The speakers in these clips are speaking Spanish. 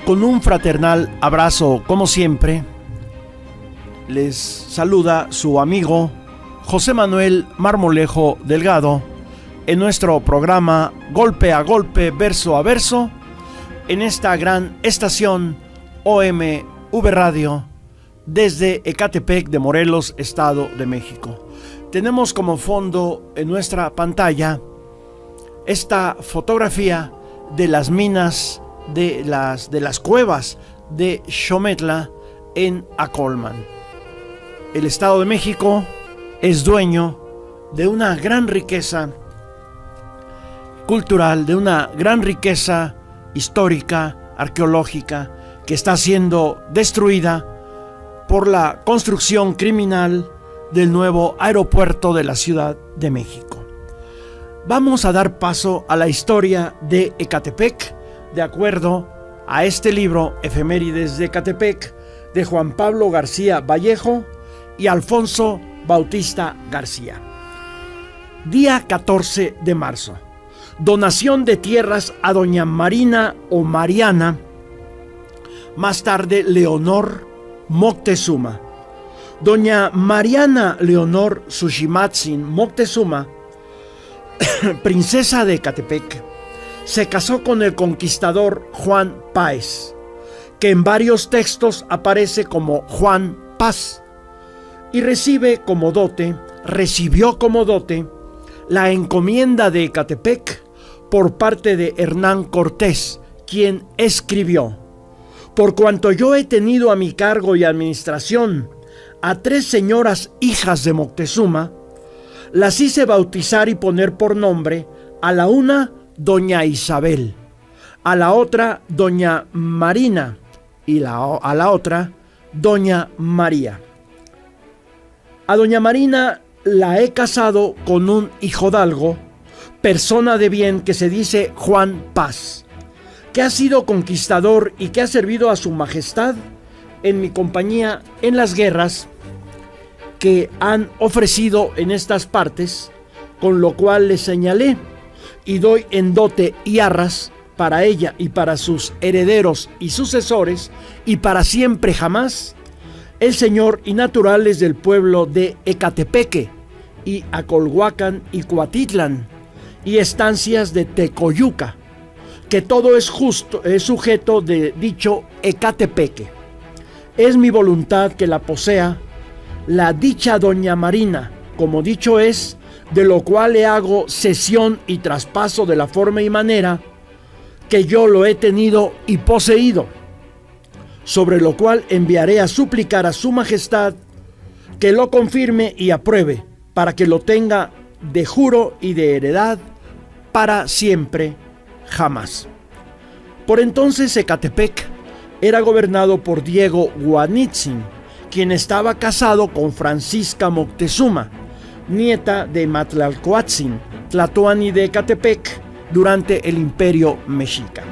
Con un fraternal abrazo, como siempre, les saluda su amigo José Manuel Marmolejo Delgado en nuestro programa Golpe a Golpe, Verso a Verso, en esta gran estación OMV Radio desde Ecatepec de Morelos, Estado de México. Tenemos como fondo en nuestra pantalla esta fotografía de las minas de las cuevas de Xometla en Acolman. El Estado de México es dueño de una gran riqueza cultural, de una gran riqueza histórica, arqueológica, que está siendo destruida por la construcción criminal del nuevo aeropuerto de la Ciudad de México. Vamos a dar paso a la historia de Ecatepec, de acuerdo a este libro Efemérides de Ecatepec, de Juan Pablo García Vallejo y Alfonso Bautista García. Día 14 de marzo. Donación de tierras a doña Marina o Mariana, más tarde Leonor Moctezuma. Doña Mariana Leonor Sushimatzin Moctezuma, princesa de Ecatepec, se casó con el conquistador Juan Páez, que en varios textos aparece como Juan Paz, y recibió como dote la encomienda de Ecatepec por parte de Hernán Cortés, quien escribió: por cuanto yo he tenido a mi cargo y administración a 3 señoras hijas de Moctezuma, las hice bautizar y poner por nombre, a la una doña Isabel, a la otra doña Marina y a la otra doña María. A doña Marina la he casado con un hijodalgo, persona de bien, que se dice Juan Paz, que ha sido conquistador y que ha servido a su majestad en mi compañía en las guerras que han ofrecido en estas partes, con lo cual le señalé y doy en dote y arras para ella y para sus herederos y sucesores, y para siempre jamás, el señor y naturales del pueblo de Ecatepeque y Acolhuacan y Cuatitlan y estancias de Tecoyuca, que todo es sujeto de dicho Ecatepeque. Es mi voluntad que la posea la dicha doña Marina, como dicho es, de lo cual le hago cesión y traspaso de la forma y manera que yo lo he tenido y poseído, sobre lo cual enviaré a suplicar a su majestad que lo confirme y apruebe, para que lo tenga de juro y de heredad para siempre jamás. Por entonces Ecatepec era gobernado por Diego Guanitzin, quien estaba casado con Francisca Moctezuma, nieta de Matlalcoatzin, Tlatoani de Ecatepec, durante el Imperio Mexica.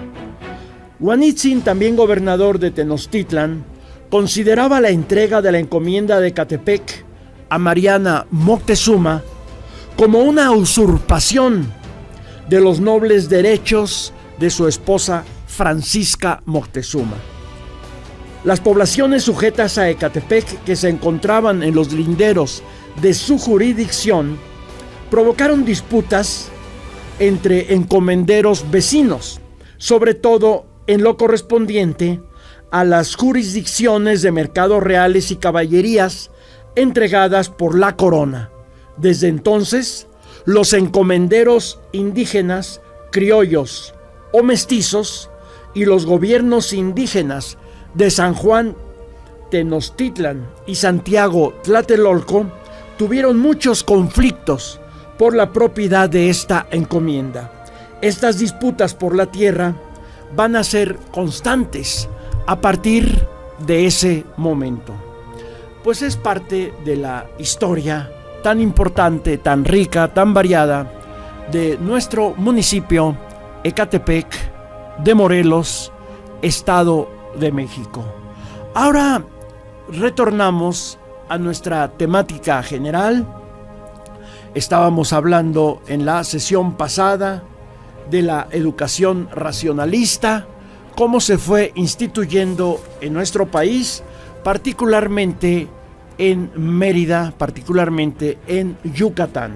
Guanitzin, también gobernador de Tenochtitlan, consideraba la entrega de la encomienda de Ecatepec a Mariana Moctezuma como una usurpación de los nobles derechos de su esposa Francisca Moctezuma. Las poblaciones sujetas a Ecatepec, que se encontraban en los linderos de su jurisdicción, provocaron disputas entre encomenderos vecinos, sobre todo en lo correspondiente a las jurisdicciones de mercados reales y caballerías entregadas por la corona. Desde entonces, los encomenderos indígenas, criollos o mestizos y los gobiernos indígenas de San Juan Tenochtitlan y Santiago Tlatelolco tuvieron muchos conflictos por la propiedad de esta encomienda. Estas disputas por la tierra van a ser constantes a partir de ese momento, pues es parte de la historia tan importante, tan rica, tan variada de nuestro municipio Ecatepec de Morelos, Estado de México. Ahora retornamos a nuestra temática general. Estábamos hablando en la sesión pasada de la educación racionalista cómo se fue instituyendo en nuestro país, particularmente en Mérida, particularmente en Yucatán.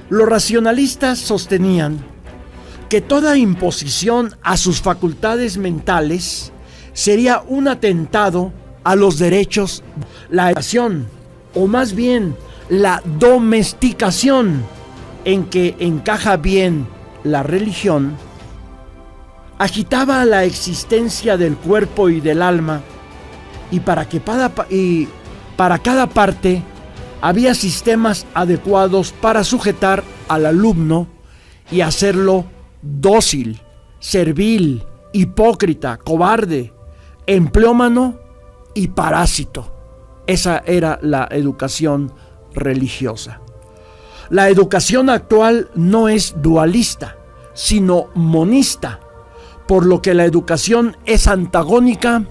Los racionalistas sostenían que toda imposición a sus facultades mentales sería un atentado a los derechos. La educación, o más bien la domesticación, en que encaja bien la religión, agitaba la existencia del cuerpo y del alma, y para cada parte había sistemas adecuados para sujetar al alumno y hacerlo dócil, servil, hipócrita, cobarde, empleómano y parásito. Esa era la educación religiosa. La educación actual no es dualista, sino monista, por lo que la educación es antagónica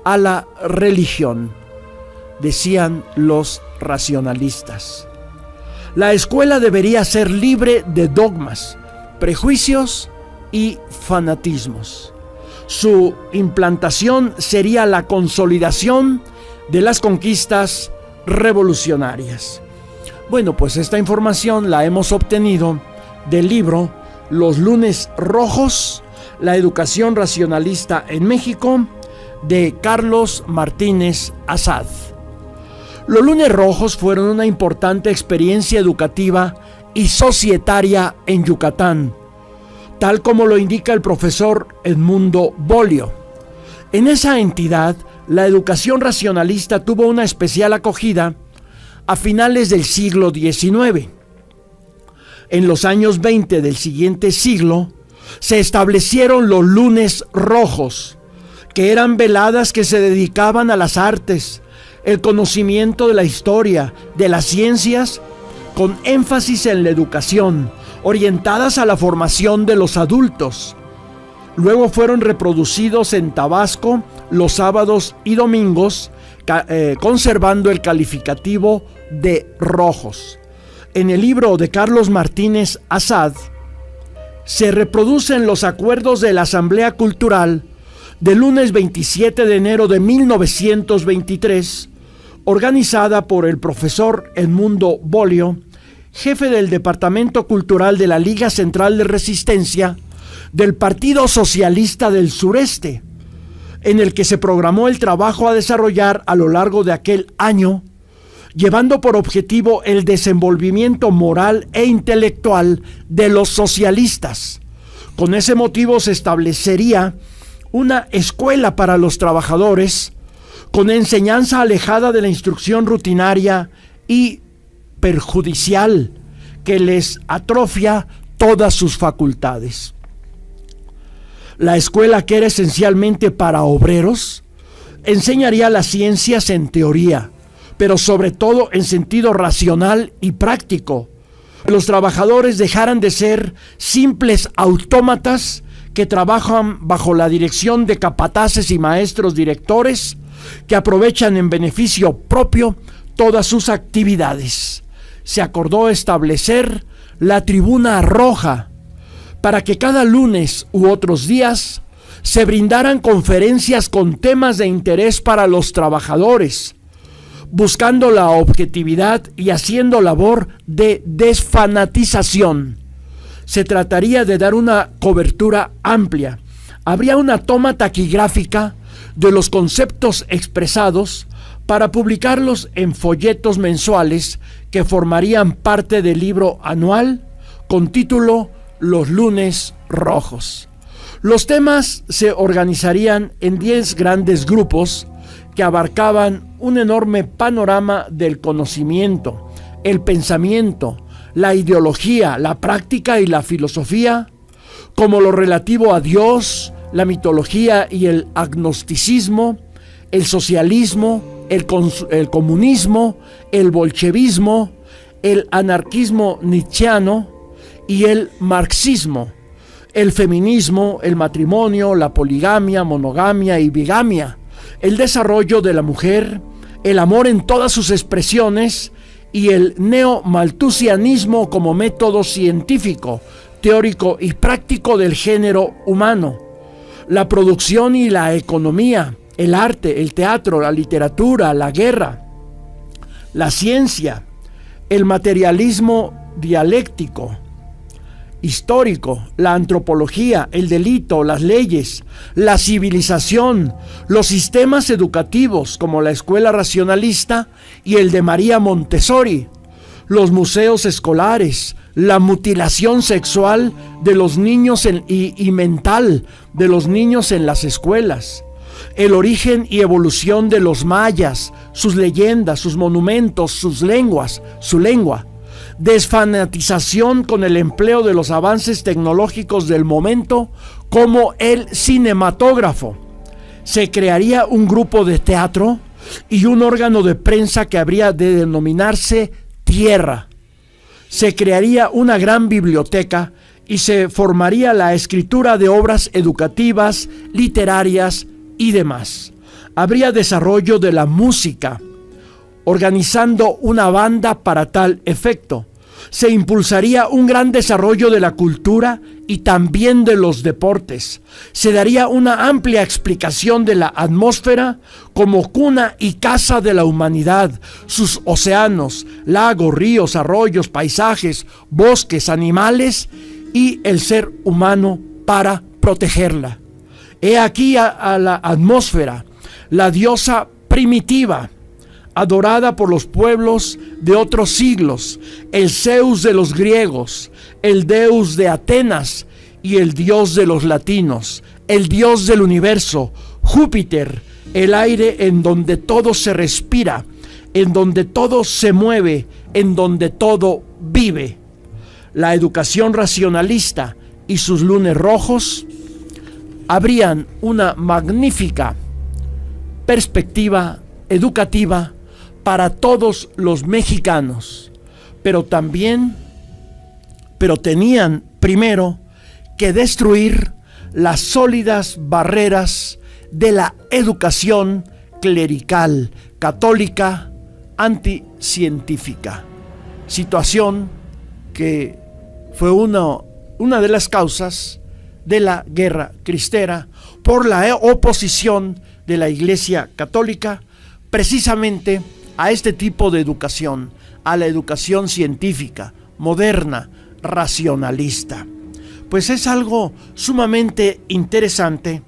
a la religión, decían los racionalistas. La escuela debería ser libre de dogmas, prejuicios y fanatismos. Su implantación sería la consolidación de las conquistas revolucionarias. Bueno, pues esta información la hemos obtenido del libro Los lunes rojos, la educación racionalista en México, de Carlos Martínez Azad. Los lunes rojos fueron una importante experiencia educativa y societaria en Yucatán, tal como lo indica el profesor Edmundo Bolio. En esa entidad, la educación racionalista tuvo una especial acogida a finales del siglo XIX. En los años 20 del siguiente siglo, se establecieron los lunes rojos, que eran veladas que se dedicaban a las artes, el conocimiento de la historia, de las ciencias, con énfasis en la educación, orientadas a la formación de los adultos. Luego fueron reproducidos en Tabasco los sábados y domingos, conservando el calificativo de rojos. En el libro de Carlos Martínez Azad se reproducen los acuerdos de la Asamblea Cultural del lunes 27 de enero de 1923, organizada por el profesor Edmundo Bolio, jefe del Departamento Cultural de la Liga Central de Resistencia del Partido Socialista del Sureste, en el que se programó el trabajo a desarrollar a lo largo de aquel año, llevando por objetivo el desenvolvimiento moral e intelectual de los socialistas. Con ese motivo se establecería una escuela para los trabajadores, con enseñanza alejada de la instrucción rutinaria y perjudicial que les atrofia todas sus facultades. La escuela, que era esencialmente para obreros, enseñaría las ciencias en teoría, pero sobre todo en sentido racional y práctico. Los trabajadores dejaran de ser simples autómatas que trabajan bajo la dirección de capataces y maestros directores que aprovechan en beneficio propio todas sus actividades. Se acordó establecer la tribuna roja para que cada lunes u otros días se brindaran conferencias con temas de interés para los trabajadores, buscando la objetividad y haciendo labor de desfanatización. Se trataría de dar una cobertura amplia. Habría una toma taquigráfica de los conceptos expresados para publicarlos en folletos mensuales que formarían parte del libro anual con título Los lunes rojos. Los temas se organizarían en 10 grandes grupos que abarcaban un enorme panorama del conocimiento, el pensamiento, la ideología, la práctica y la filosofía, como lo relativo a Dios, la mitología y el agnosticismo, el socialismo, el comunismo, el bolchevismo, el anarquismo nietzscheano y el marxismo, el feminismo, el matrimonio, la poligamia, monogamia y bigamia, el desarrollo de la mujer, el amor en todas sus expresiones y el neomalthusianismo como método científico, teórico y práctico del género humano. la producción y la economía, el arte, el teatro, la literatura, la guerra, la ciencia, el materialismo dialéctico, histórico, la antropología, el delito, las leyes, la civilización, los sistemas educativos como la escuela racionalista y el de María Montessori, los museos escolares, la mutilación sexual de los niños y mental de los niños en las escuelas, el origen y evolución de los mayas, sus leyendas, sus monumentos, sus lenguas, su lengua, desfanatización con el empleo de los avances tecnológicos del momento como el cinematógrafo. Se crearía un grupo de teatro y un órgano de prensa que habría de denominarse Tierra. Se crearía una gran biblioteca y se formaría la escritura de obras educativas, literarias y demás. Habría desarrollo de la música, organizando una banda para tal efecto. Se impulsaría un gran desarrollo de la cultura y también de los deportes. Se daría una amplia explicación de la atmósfera como cuna y casa de la humanidad, sus océanos, lagos, ríos, arroyos, paisajes, bosques, animales y el ser humano para protegerla. He aquí a la atmósfera, la diosa primitiva, adorada por los pueblos de otros siglos, el Zeus de los griegos, el Deus de Atenas y el Dios de los latinos, el Dios del universo, Júpiter, el aire en donde todo se respira, en donde todo se mueve, en donde todo vive. La educación racionalista y sus lunes rojos abrían una magnífica perspectiva educativa para todos los mexicanos, pero tenían primero que destruir las sólidas barreras de la educación clerical, católica, anticientífica, situación que fue una de las causas de la guerra cristera por la oposición de la Iglesia Católica precisamente a este tipo de educación, a la educación científica, moderna, racionalista. Pues es algo sumamente interesante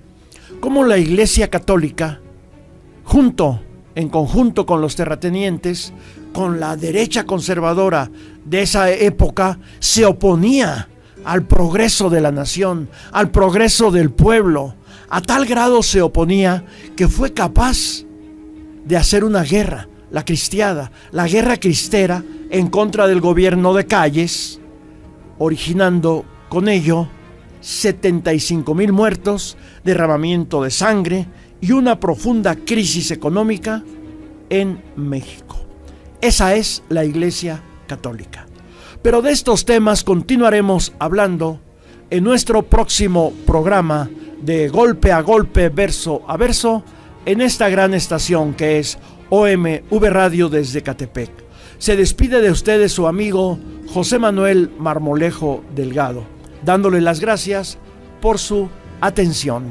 cómo la Iglesia Católica, en conjunto con los terratenientes, con la derecha conservadora de esa época, se oponía al progreso de la nación, al progreso del pueblo. A tal grado se oponía que fue capaz de hacer una guerra, la cristiada, la guerra cristera en contra del gobierno de Calles, originando con ello 75,000 muertos, derramamiento de sangre y una profunda crisis económica en México. Esa es la Iglesia Católica. Pero de estos temas continuaremos hablando en nuestro próximo programa de Golpe a Golpe, Verso a Verso, en esta gran estación que es OMV Radio desde Catepec. Se despide de ustedes su amigo José Manuel Marmolejo Delgado, dándole las gracias por su atención.